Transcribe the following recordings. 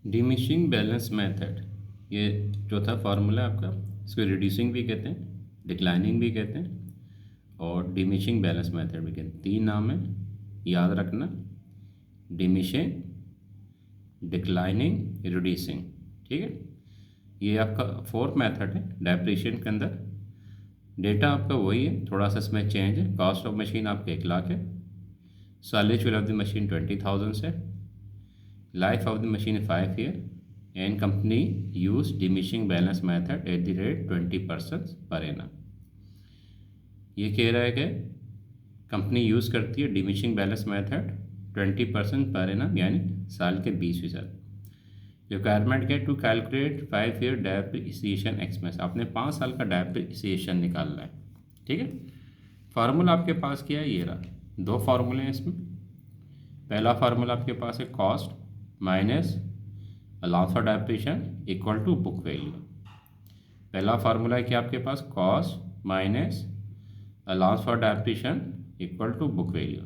Diminishing balance method, ये चौथा formula है आपका। इसको रिड्यूसिंग भी कहते हैं, डिक्लाइनिंग भी कहते हैं और डिमिनिशिंग बैलेंस मेथड भी कहते हैं। तीन नाम है, याद रखना। Diminishing, declining, reducing. ठीक है, ये आपका फोर्थ मेथड है डेप्रिसिएशन के अंदर। डेटा आपका वही है, थोड़ा सा इसमें चेंज है। कॉस्ट ऑफ मशीन आपका 1,00,000 है। सैलरी ऑफ द मशीन 20,000 है। Life of the machine 5 year and company use diminishing balance method at the rate 20% per annum. ये कह रहा है कि कंपनी यूज़ करती है diminishing balance method 20% per annum, यानी साल के 20%। रिक्वायरमेंट है to calculate 5 year depreciation expense. आपने 5 साल का डेप्रिसिएशन निकालना है। ठीक है, फार्मूला आपके पास क्या है, ये रहा। दो फार्मूले हैं इसमें। पहला फार्मूला आपके पास है cost minus allowance for depreciation equal to book value. पहला फार्मूला है कि आपके पास cost minus allowance for depreciation equal to book value.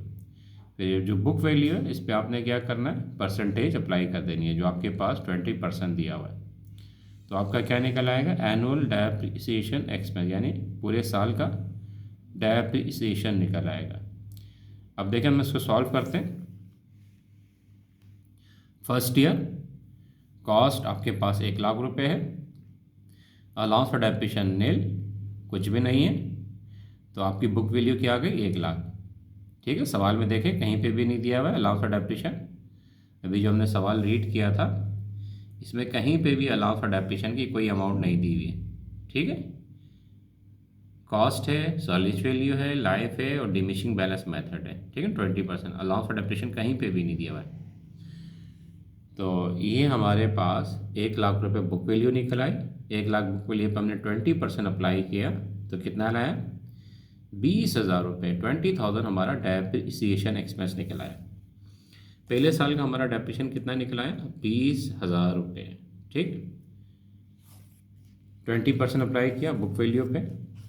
फिर जो बुक वैल्यू है इस पर आपने क्या करना है, परसेंटेज अप्लाई कर देनी है, जो आपके पास 20% दिया हुआ है। तो आपका क्या निकल आएगा, एनुअल डेप्रिसिएशन एक्सपेंस, यानी पूरे साल का डेप्रिसिएशन निकल आएगा। अब देखें हम इसको सॉल्व करते हैं। फर्स्ट ईयर कॉस्ट आपके पास 1,00,000 रुपये है। अलाउंस फॉर डेप्रिसिएशन नील, कुछ भी नहीं है। तो आपकी बुक वैल्यू क्या आ गई, 1,00,000। ठीक है, सवाल में देखें कहीं पे भी नहीं दिया हुआ है अलाउंस फॉर डेप्रिसिएशन। अभी जो हमने सवाल रीड किया था इसमें कहीं पे भी अलाउंस फॉर डेप्रिसिएशन की कोई अमाउंट नहीं दी हुई है। ठीक है, कॉस्ट है, सॉलिड वैल्यू है, लाइफ है और डिमिनिशिंग बैलेंस मेथड है। ठीक है, 20%। अलाउंस फॉर डेप्रिसिएशन कहीं पे भी नहीं दिया हुआ है। तो ये हमारे पास 1,00,000 रुपये बुक वैल्यू निकल आई। 1,00,000 बुक वैल्यू पर हमने 20% अप्लाई किया तो कितना लाया, 20,000 रुपये। 20,000 हमारा डेप्रिसिएशन एक्सपेंस निकल आया। पहले साल का हमारा डेप्रिसिएशन कितना निकला है, 20,000 रुपये। ठीक, 20% अप्लाई किया बुक वैल्यू पे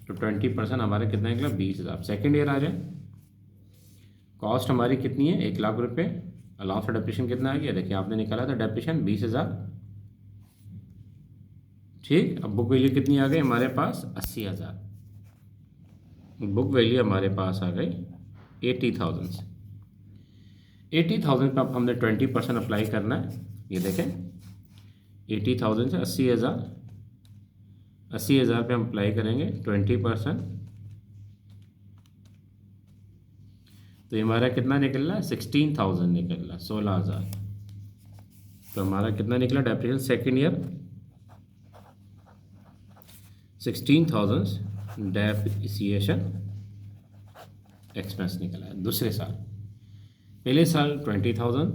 तो 20% हमारा कितना निकला, 20,000। सेकेंड ईयर आ जाए, कॉस्ट हमारी कितनी है, 1,00,000 रुपये। अलाउंस फॉर डेप्रिसिएशन कितना आ गया, देखिए आपने निकाला था डेप्रिसिएशन 20,000। ठीक, अब बुक वैल्यू कितनी आ गई हमारे पास, 80,000। बुक वैल्यू हमारे पास आ गई 80,000। 80,000 पर अब हमने 20% अप्लाई करना है। ये देखें 80,000 से 80,000, 80,000 पे हम अप्लाई करेंगे 20%। तो ये हमारा कितना निकल रहा है, 16,000 निकल रहा है, 16,000। तो हमारा कितना निकला depreciation second year, 16,000 depreciation expense निकला है दूसरे साल। पहले साल 20,000,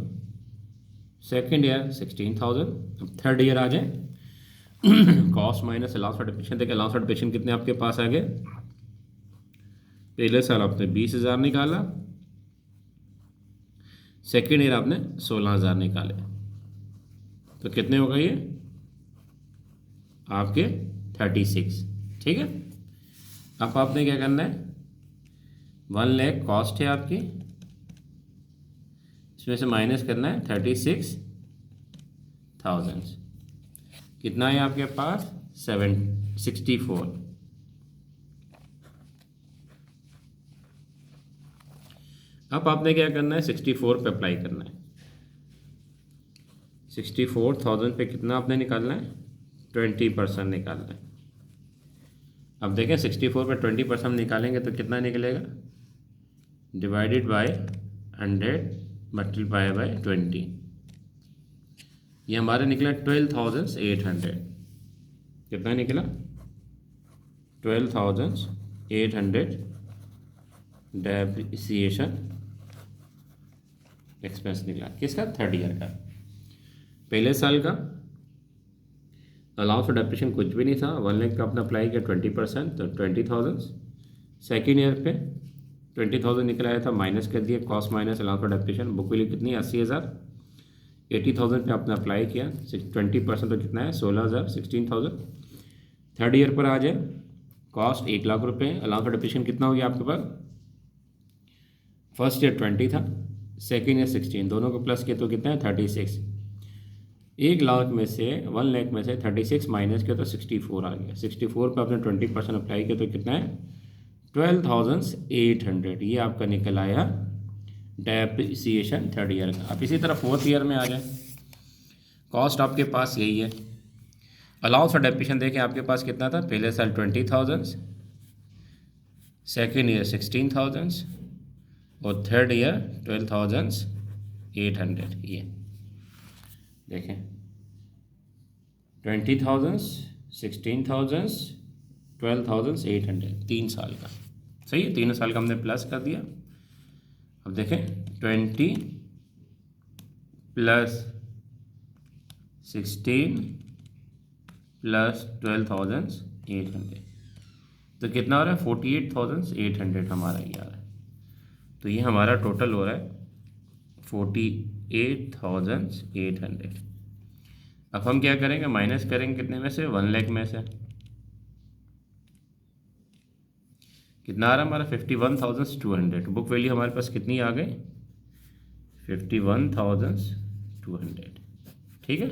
सेकेंड ईयर 16,000। अब थर्ड ईयर आ जाए, cost minus allowance for depreciation. देखिए अलाउंस फॉर डेप्रिसिएशन कितने आपके पास आ गए, पहले साल आपने 20,000 निकाला, सेकेंड ईयर आपने 16,000 निकाले। तो कितने हो गए ये आपके 36। ठीक है, अब आपने क्या करना है, 1,00,000 कॉस्ट है आपकी, इसमें से माइनस करना है 36,000। कितना है आपके पास, 64। अब आपने क्या करना है, 64 पे अप्लाई करना है। 64,000 पे कितना आपने निकालना है, 20% निकालना है। अब देखें 64 पे 20% निकालेंगे तो कितना निकलेगा, डिवाइडेड बाय 100 मल्टीप्लाई बाय 20। ये हमारा निकला 12,800। कितना निकला, 12,800 डेप्रिसिएशन एक्सपेंस निकला। किसका, थर्ड ईयर का। पहले साल का अलाउंस फॉर डेप्रिसिएशन कुछ भी नहीं था, 1,00,000 का अपना अप्लाई किया 20%, तो 20,000। सेकेंड ईयर पे 20,000 निकल आया था, माइनस कर दिया cost minus allowance for depreciation. Book value कितनी, 80,000। 80,000 पे आपने अप्लाई किया, 20% तो कितना है, 16,000, 16,000। थर्ड ईयर पर आ जाए, कॉस्ट 1,00,000 रुपये, अलाउंस फॉर डेप्रिसिएशन कितना हो गया आपके पास, फर्स्ट ईयर 20 था, सेकेंड ईयर 16, दोनों को प्लस किया तो कितना है, 36। 1 लाख में से 1 लाख में से 36 माइनस किया तो 64 आ गया। 64 पे आपने 20% अप्लाई किया तो कितना है 12,800। ये आपका निकल आया डेप्रिसिएशन थर्ड ईयर का। अब इसी तरह फोर्थ ईयर में आ जाए, कॉस्ट आपके पास यही है। अलाउंस फॉर डेप्रिसिएशन देखें आपके पास कितना था, पहले साल 20,000, सेकेंड ईयर 16,000 और थर्ड ईयर 12,800। ये देखें 20,000, 16,000, 12,800, 3 साल का। सही है, 3 साल का हमने प्लस कर दिया। अब देखें 20 प्लस 16 प्लस 12,800 तो कितना हो रहा है 48,800 हमारा ये आ रहा है। तो ये हमारा टोटल हो रहा है 48,800। अब हम क्या करेंगे, माइनस करेंगे कितने में से, 1 लाख में से। कितना आ रहा है हमारा 51,200। बुक वैल्यू हमारे पास कितनी आ गई 51,200। ठीक है,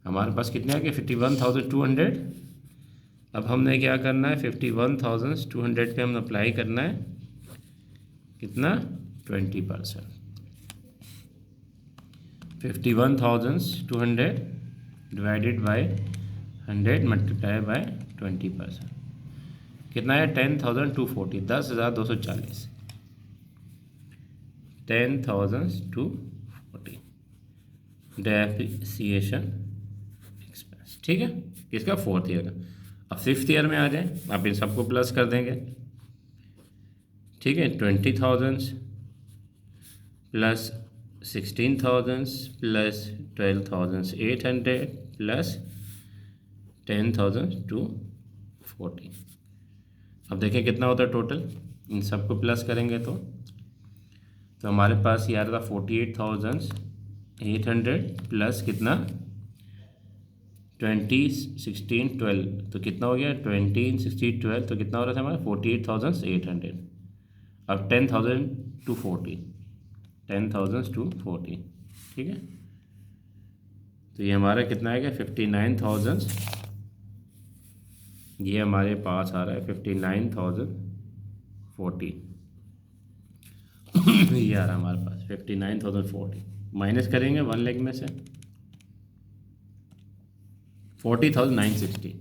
हमारे पास कितने आ गए 51,200। अब हमने क्या करना है 51,200 पे हम अप्लाई करना है कितना 20%। 51,200 डिवाइडेड बाय 100 मल्टीप्लाई बाय 20%। कितना है 10,240, 10,240, 10,240 डेप्रिसिएशन एक्सपेंस। ठीक है, इसका फोर्थ ईयर का। अब फिफ्थ ईयर में आ जाए, आप इन सबको प्लस कर देंगे। ठीक है, 20,000 प्लस 16,000 प्लस 12,800 प्लस 10,240। अब देखें कितना होता है टोटल, इन सबको प्लस करेंगे तो हमारे पास ये आ रहा था 48,800 प्लस कितना 20, 16, 12 तो कितना हो गया 20, 16, 12 तो कितना हो रहा था हमारा 48,800। अब 10,240, 10,240। ठीक है, तो ये हमारा कितना आएगा 59,000। ये हमारे पास आ रहा है 59,040। ये आ रहा है हमारे पास 59,040। माइनस करेंगे 1 लाख में से 40,960,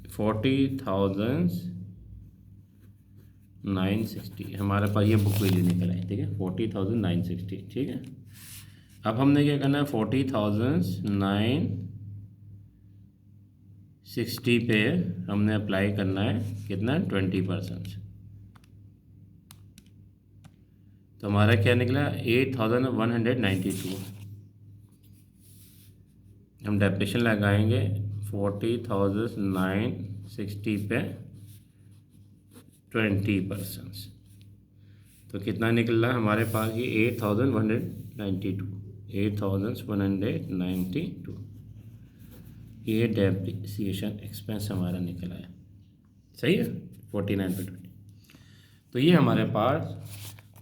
40,960 हमारे पास ये बुक वैल्यू निकल आई। ठीक है, 40,960। ठीक है, अब हमने क्या करना है 40,960 पे हमने अप्लाई करना है कितना 20%। तो हमारा क्या निकला 8,192। हम डेप्रिसिएशन लगाएंगे 40,960 पे 20%। तो कितना निकल रहा है हमारे पास ये 8,192, 8,192 ये डेप्रिसिएशन एक्सपेंस हमारा निकला है। सही है, 49/20। तो ये हमारे पास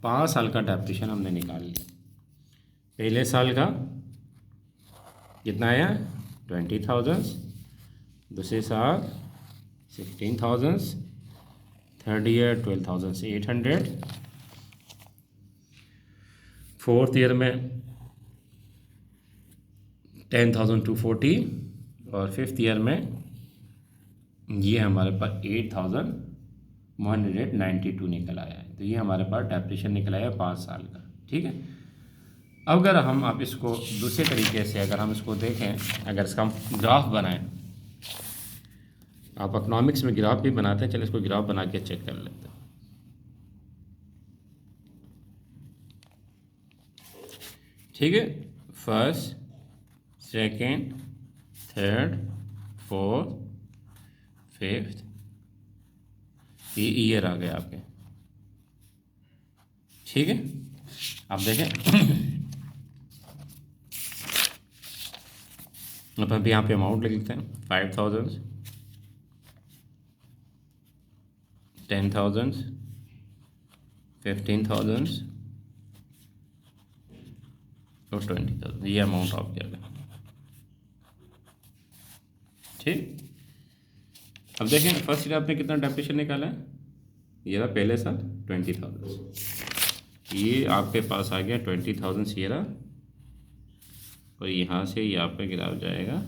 5 साल का डेप्रिसिएशन हमने निकाल लिया। पहले साल का कितना आया 20,000, दूसरे साल 16,000, थर्ड ईयर 12,800, फोर्थ ईयर में 10,240 और फिफ्थ ईयर में ये हमारे पास 8,192 निकल आया है। तो ये हमारे पास डेप्रिसिएशन निकल आया 5 साल का। ठीक है, अगर हम आप इसको दूसरे तरीके से अगर हम इसको देखें, अगर इसका हम ग्राफ बनाएं, आप इकोनॉमिक्स में ग्राफ भी बनाते हैं, चलिए इसको ग्राफ बना के चेक कर लेते हैं। ठीक है, first, second, third, fourth, fifth, ये ईयर आ गए आपके। ठीक है, आप देखें अब यहाँ पे अमाउंट लिख लेते हैं 5,000, 10,000, 15,000, और 20,000, ये अमाउंट आप क्या लें। ठीक, अब देखें फर्स्ट ईयर आपने कितना डेप्रिसिएशन निकाला है, ये रहा पहले साल 20,000, ये आपके पास आ गया 20,000 ये रहा, और यहाँ से ये आपका गिराव जाएगा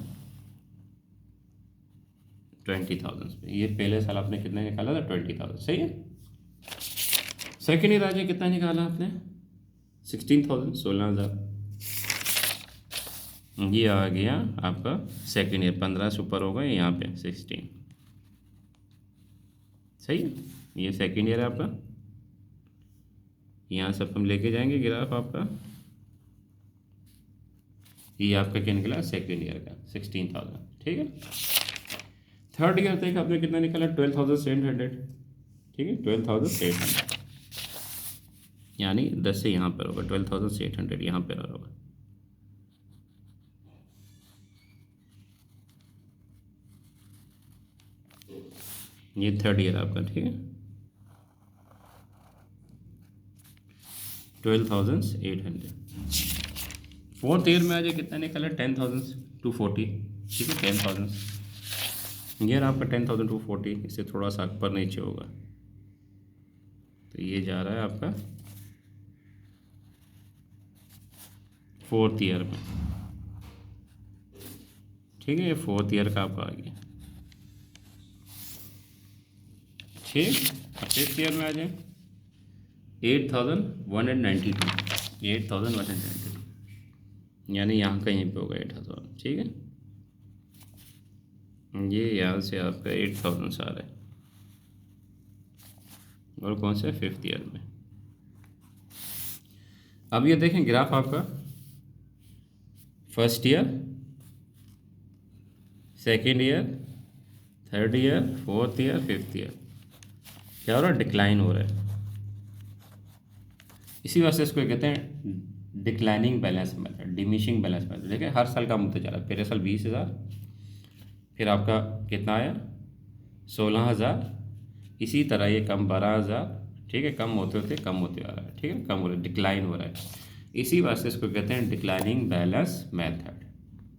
20,000 पे। ये पहले साल आपने कितना निकाला था, 20,000, सही है। सेकेंड ईयर आ जाए, कितना निकाला आपने, 16,000, 16,000। ये आ गया आपका सेकेंड ईयर, 15 से ऊपर होगा यहाँ पे 16, सही है। ये सेकेंड ईयर है आपका, यहाँ से हम लेके जाएंगे ग्राफ आपका, ये आपका क्या निकला सेकेंड ईयर का 16,000, ठीक है। थर्ड ईयर तक आपने कितना निकाला, 12,700, ठीक है, 12,800, यानी 10 से यहाँ पर होगा 12,800, यहाँ पर होगा। ये थर्ड ईयर आपका, ठीक है, 12,800। फोर्थ ईयर में आ जाए, कितना निकला, 10,240, ठीक है, 10,000, ये आपका 10,240, इससे थोड़ा सा ऊपर नीचे होगा, तो ये जा रहा है आपका फोर्थ ईयर में, ठीक है, ये फोर्थ ईयर का आपका आ गया, ठीक। फिफ्थ ईयर में आ जाए 8,192, 8,192, यानी यहाँ कहीं पे होगा 8,000, ठीक है, ये यहाँ से आपका 8,000 आ रहा है, और कौन सा, फिफ्थ ईयर में। अब ये देखें ग्राफ आपका, first year, second year, third year, fourth year, fifth year, क्या हो रहा है, डिक्लाइन हो रहा है। इसी वजह से इसको कहते हैं declining balance method, diminishing balance method. देखिए हर साल कम होते जा रहा है, पहले साल 20,000, फिर आपका कितना आया 16,000, इसी तरह ये कम 12,000, ठीक है, कम होते होते कम होते आ रहा है, ठीक है, कम हो रहा है, डिक्लाइन हो रहा है। इसी वजह से इसको कहते हैं डिक्लाइनिंग बैलेंस मेथड।